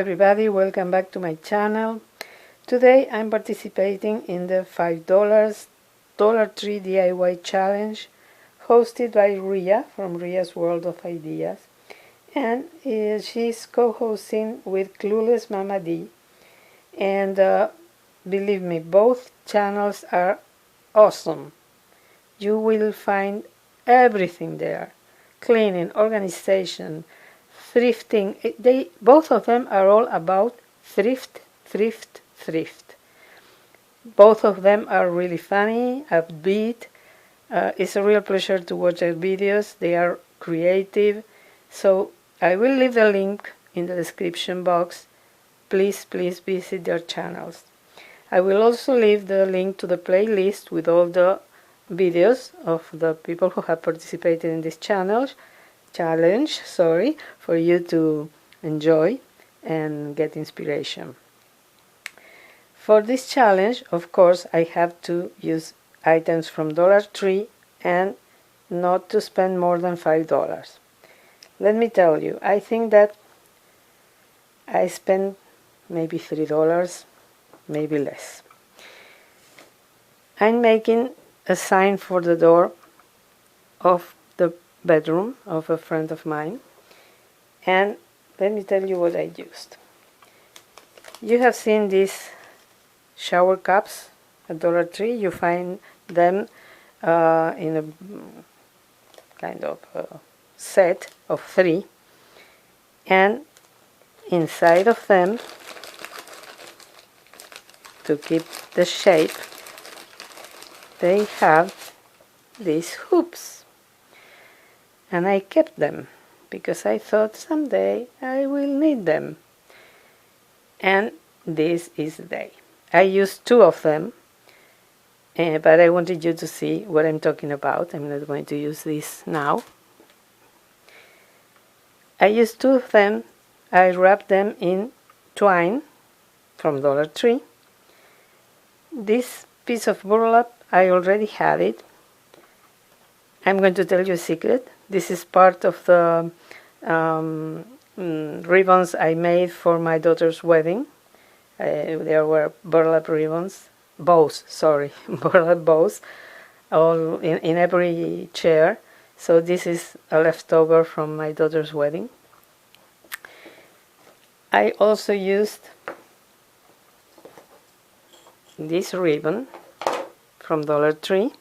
everybody, welcome back to my channel. Today I'm participating in the $5 Dollar Tree DIY Challenge hosted by Rhea from Rhea's World of Ideas, and she's co-hosting with Clueless Mama D, and believe me, both channels are awesome. You will find everything there: cleaning, organization, thrifting. Both of them are all about thrift. Both of them are really funny, upbeat. It's a real pleasure to watch their videos. They are creative. So I will leave the link in the description box. Please visit their channels. I will also leave the link to the playlist with all the videos of the people who have participated in this challenge, for you to enjoy and get inspiration. For this challenge, of course, I have to use items from Dollar Tree and not to spend more than $5. Let me tell you, I think that I spent maybe $3, maybe less. I'm making a sign for the door of the bedroom of a friend of mine, and let me tell you what I used. You have seen these shower cups at Dollar Tree. You find them in a kind of set of 3, and inside of them, to keep the shape, they have these hoops, and I kept them because I thought someday I will need them, and this is the day. I used 2 of them, but I wanted you to see what I'm talking about. I'm not going to use this now. I used 2 of them. I wrapped them in twine from Dollar Tree. This piece of burlap, I already had it. I'm going to tell you a secret. This is part of the ribbons I made for my daughter's wedding. There were burlap ribbons, burlap bows, all in every chair. So this is a leftover from my daughter's wedding. I also used this ribbon from Dollar Tree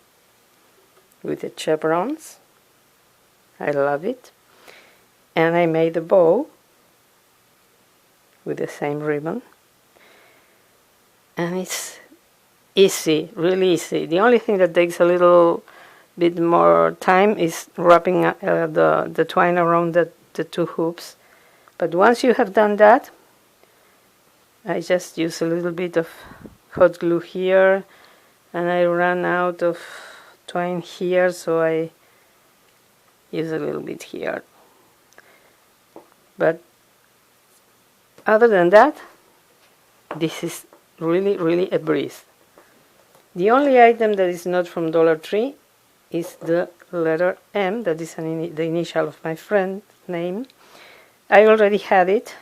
with the chevrons. I love it. And I made a bow with the same ribbon. And it's easy, really easy. The only thing that takes a little bit more time is wrapping the twine around the 2 hoops. But once you have done that, I just use a little bit of hot glue here, and I ran out of twine here, so I use a little bit here. But other than that, this is really a breeze. The only item that is not from Dollar Tree is the letter M, that is the initial of my friend's name. I already had it.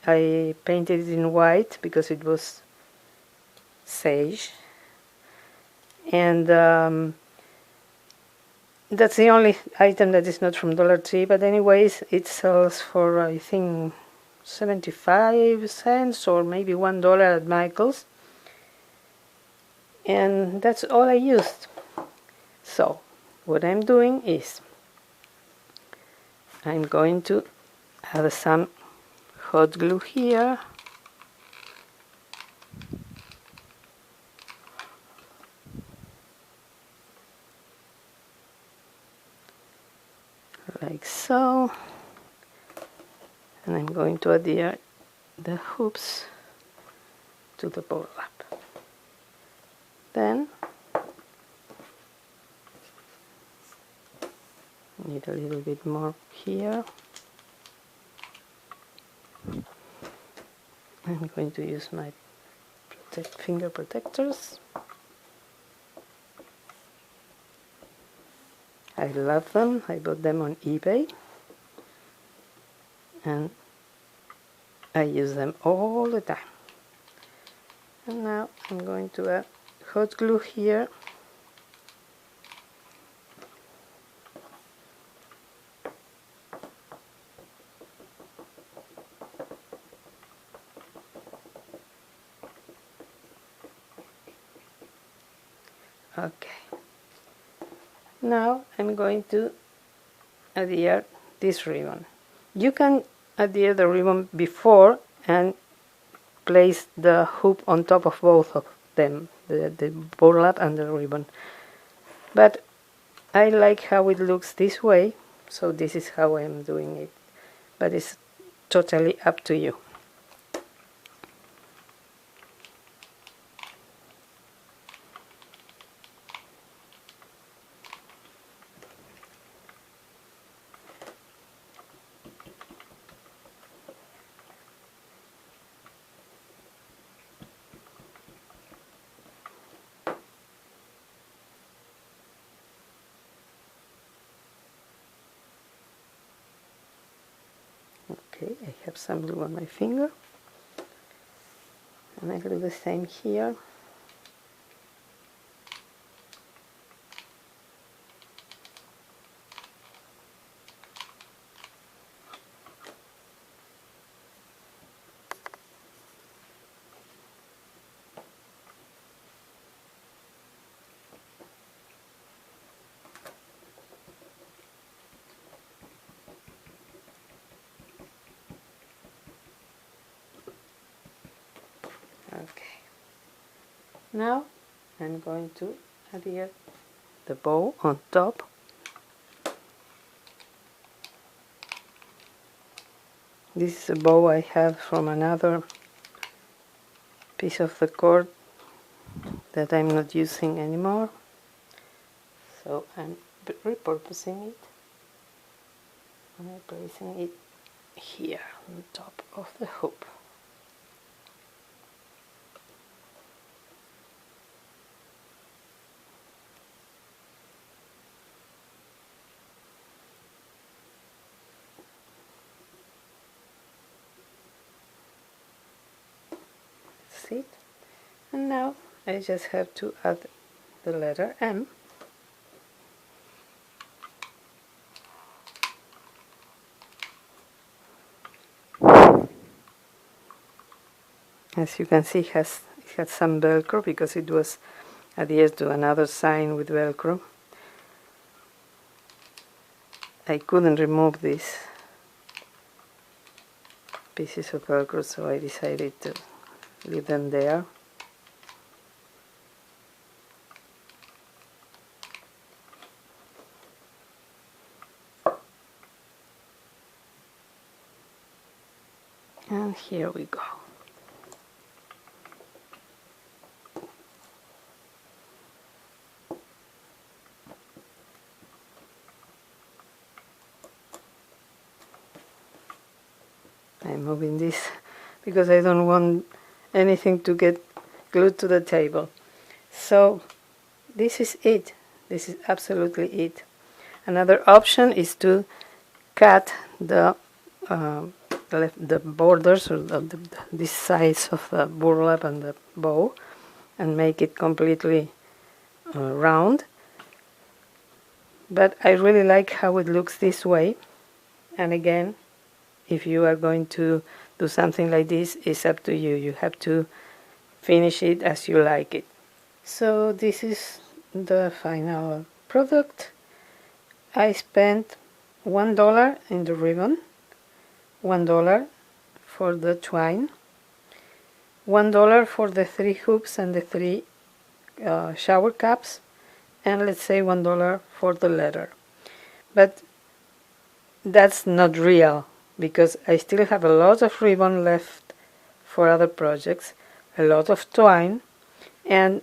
I painted it in white because it was sage, and that's the only item that is not from Dollar Tree. But anyways, it sells for, I think, 75 cents or maybe $1 at Michael's, and that's all I used. So what I'm doing is I'm going to add some hot glue here, like so, and I'm going to adhere the hoops to the burlap. Then need a little bit more here. I'm going to use my finger protectors. I love them. I bought them on eBay, and I use them all the time. And now I'm going to add hot glue here. Okay. Now I'm going to adhere this ribbon. You can adhere the ribbon before and place the hoop on top of both of them, the burlap and the ribbon. But I like how it looks this way, so this is how I'm doing it. But it's totally up to you. Okay, I have some glue on my finger, and I do the same here. Okay, now I'm going to adhere the bow on top. This is a bow I have from another piece of the cord that I'm not using anymore, so I'm repurposing it, and I'm placing it here on top of the hoop. That's it. And now I just have to add the letter M. As you can see, it has some Velcro because it was adhered to another sign with Velcro. I couldn't remove these pieces of Velcro, so I decided to leave them there. And here we go. I'm moving this because I don't want anything to get glued to the table. So this is it. This is absolutely it. Another option is to cut the borders or this size of the burlap and the bow and make it completely round. But I really like how it looks this way. And again, if you are going to do something like this, it's up to you. You have to finish it as you like it. So this is the final product. I spent $1 in the ribbon, $1 for the twine, $1 for the 3 hoops and the 3 shower caps, and let's say $1 for the leather. But that's not real, because I still have a lot of ribbon left for other projects, a lot of twine, and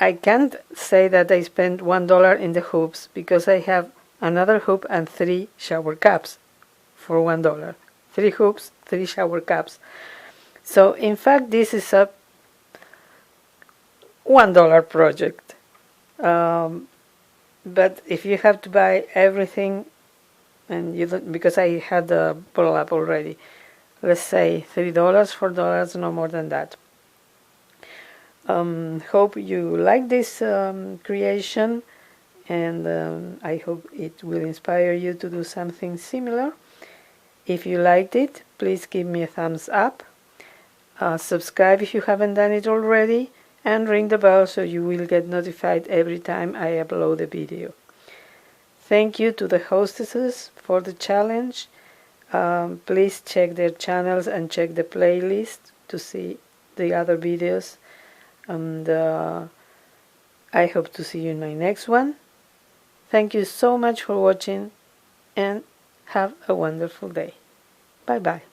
I can't say that I spent $1 in the hoops because I have another hoop and 3 shower caps for $1. 3 hoops, 3 shower caps. So in fact this is a $1 project. But if you have to buy everything, and you don't, because I had the burlap already, let's say $3, $4, no more than that. Hope you like this creation, and I hope it will inspire you to do something similar. If you liked it, please give me a thumbs up, subscribe if you haven't done it already, and ring the bell so you will get notified every time I upload a video. Thank you to the hostesses for the challenge. Please check their channels and check the playlist to see the other videos, and I hope to see you in my next one. Thank you so much for watching, and have a wonderful day. Bye bye.